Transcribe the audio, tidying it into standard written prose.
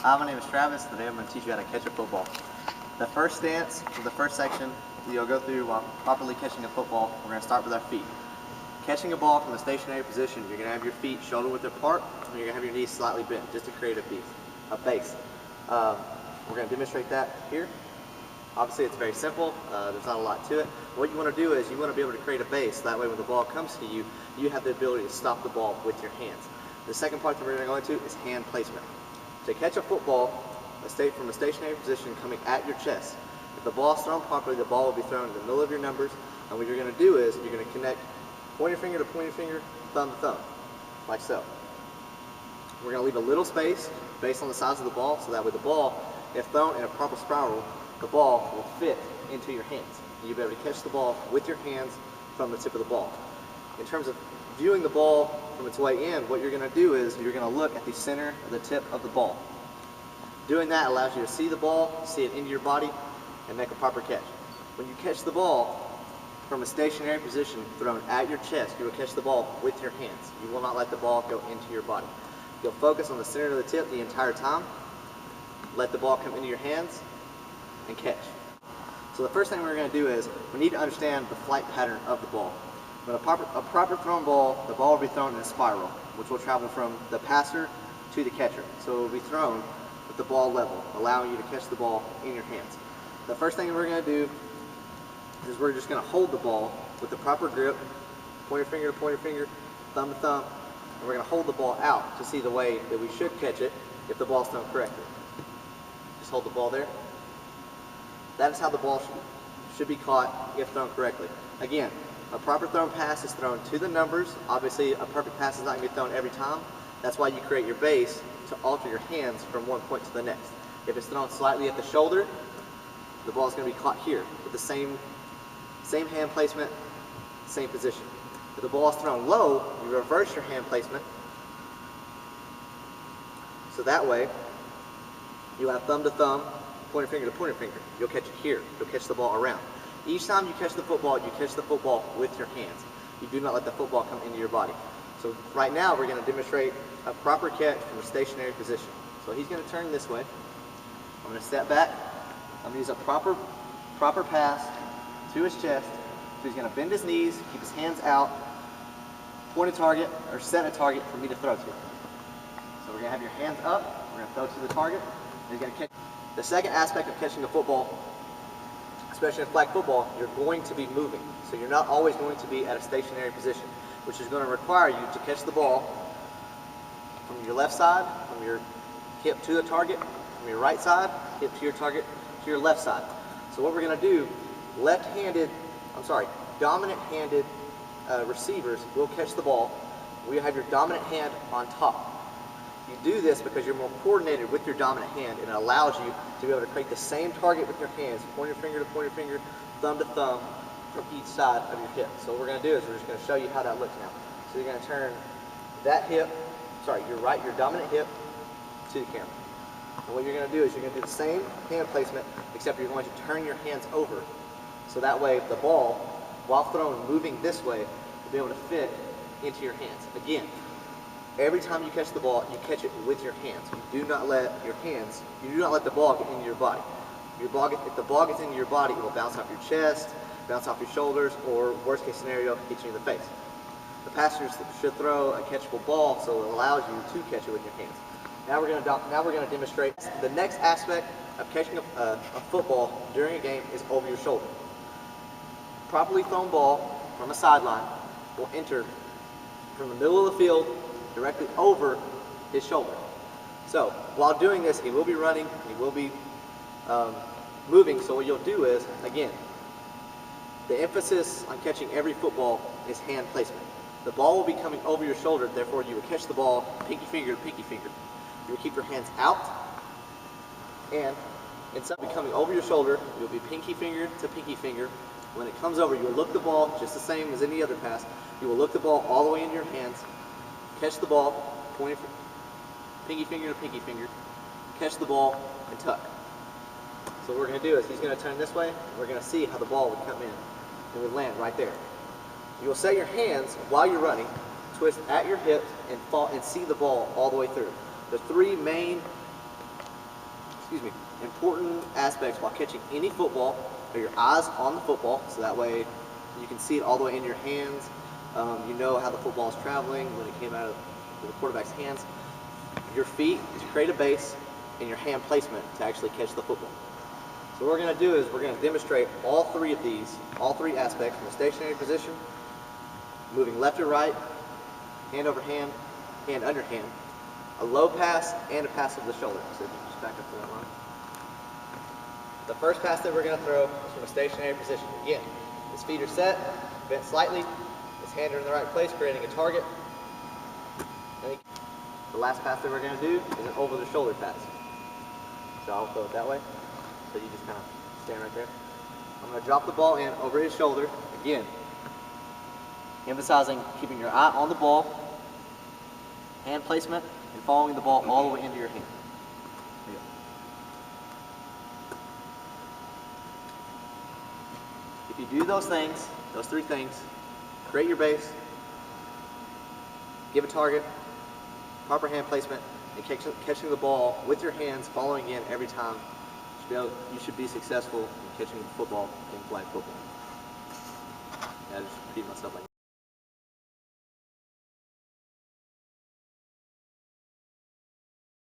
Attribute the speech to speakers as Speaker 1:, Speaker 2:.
Speaker 1: Hi, my name is Travis. Today I'm going to teach you how to catch a football. The first stance for the first section you'll go through while properly catching a football, we're going to start with our feet. Catching a ball from a stationary position, you're going to have your feet shoulder width apart, and you're going to have your knees slightly bent just to create a base. We're going to demonstrate that here. Obviously it's very simple, there's not a lot to it. What you want to do is you want to be able to create a base, that way when the ball comes to you, you have the ability to stop the ball with your hands. The second part that we're going to go into is hand placement. To catch a football from a stationary position coming at your chest, if the ball is thrown properly, the ball will be thrown in the middle of your numbers, and what you're going to do is you're going to connect pointer finger to pointer finger, thumb to thumb, like so. We're going to leave a little space based on the size of the ball, so that way the ball, if thrown in a proper spiral, the ball will fit into your hands. You'll be able to catch the ball with your hands from the tip of the ball. In terms of viewing the ball from its way in, what you're going to do is you're going to look at the center of the tip of the ball. Doing that allows you to see the ball, see it into your body, and make a proper catch. When you catch the ball from a stationary position thrown at your chest, you will catch the ball with your hands. You will not let the ball go into your body. You'll focus on the center of the tip the entire time, let the ball come into your hands, and catch. So the first thing we're going to do is we need to understand the flight pattern of the ball. When a proper thrown ball, the ball will be thrown in a spiral, which will travel from the passer to the catcher. So it will be thrown with the ball level, allowing you to catch the ball in your hands. The first thing we're going to do is we're just going to hold the ball with the proper grip, pointer finger to pointer finger, thumb to thumb, and we're going to hold the ball out to see the way that we should catch it if the ball's thrown correctly. Just hold the ball there. That is how the ball should be caught if thrown correctly. Again, a proper thrown pass is thrown to the numbers. Obviously, a perfect pass is not going to be thrown every time. That's why you create your base to alter your hands from one point to the next. If it's thrown slightly at the shoulder, the ball is going to be caught here with the same hand placement, same position. If the ball is thrown low, you reverse your hand placement. So that way, you have thumb to thumb, pointer finger to pointer finger. You'll catch it here. You'll catch the ball around. Each time you catch the football, you catch the football with your hands. You do not let the football come into your body. So right now we're going to demonstrate a proper catch from a stationary position. So he's going to turn this way. I'm going to step back. I'm going to use a proper pass to his chest. So he's going to bend his knees, keep his hands out, point a target, or set a target for me to throw to. So we're going to have your hands up. We're going to throw to the target. And he's going to catch. The second aspect of catching a football, especially in flag football, you're going to be moving. So you're not always going to be at a stationary position, which is going to require you to catch the ball from your left side, from your hip to the target, from your right side, hip to your target, to your left side. So what we're going to do, dominant-handed receivers will catch the ball. We have your dominant hand on top. You do this because you're more coordinated with your dominant hand, and it allows you to be able to create the same target with your hands, pointer finger to pointer finger, thumb to thumb, from each side of your hip. So what we're going to do is we're just going to show you how that looks now. So you're going to turn that hip, your dominant hip to the camera. And what you're going to do is you're going to do the same hand placement, except you're going to turn your hands over. So that way the ball, while thrown moving this way, will be able to fit into your hands. Again, every time you catch the ball, you catch it with your hands. You do not let the ball get into your body. If the ball gets into your body, it will bounce off your chest, bounce off your shoulders, or worst case scenario, hit you in the face. The passer should throw a catchable ball, so it allows you to catch it with your hands. Now we're going to demonstrate the next aspect of catching a football during a game is over your shoulder. Properly thrown ball from a sideline will enter from the middle of the field directly over his shoulder. So while doing this, he will be running, he will be moving. So what you'll do is, again, the emphasis on catching every football is hand placement. The ball will be coming over your shoulder, therefore you will catch the ball pinky finger to pinky finger. You will keep your hands out, and instead of coming over your shoulder, you'll be pinky finger to pinky finger. When it comes over, you will look the ball just the same as any other pass. You will look the ball all the way into your hands, catch the ball, pinky finger to pinky finger, catch the ball, and tuck. So what we're going to do is he's going to turn this way, and we're going to see how the ball would come in and would land right there. You will set your hands while you're running, twist at your hips, and see the ball all the way through. The three main important aspects while catching any football are your eyes on the football, so that way you can see it all the way in your hands. You know how the football is traveling when it came out of the quarterback's hands. Your feet to create a base, and your hand placement to actually catch the football. So what we're going to do is we're going to demonstrate all three of these, all three aspects from a stationary position, moving left or right, hand over hand, hand under hand, a low pass, and a pass over the shoulder. So just back up to that line. The first pass that we're going to throw is from a stationary position. Again, his feet are set, bent slightly, his hands are in the right place, creating a target. The last pass that we're going to do is an over the shoulder pass. So I'll throw it that way. So you just kind of stand right there. I'm going to drop the ball in over his shoulder. Again, emphasizing keeping your eye on the ball, hand placement, and following the ball all the way into your hand. There you go. If you do those things, those three things, create your base, give a target, proper hand placement, and catching the ball with your hands, following in every time, you should be successful in catching the football in flag football. Yeah, I just repeat myself like that.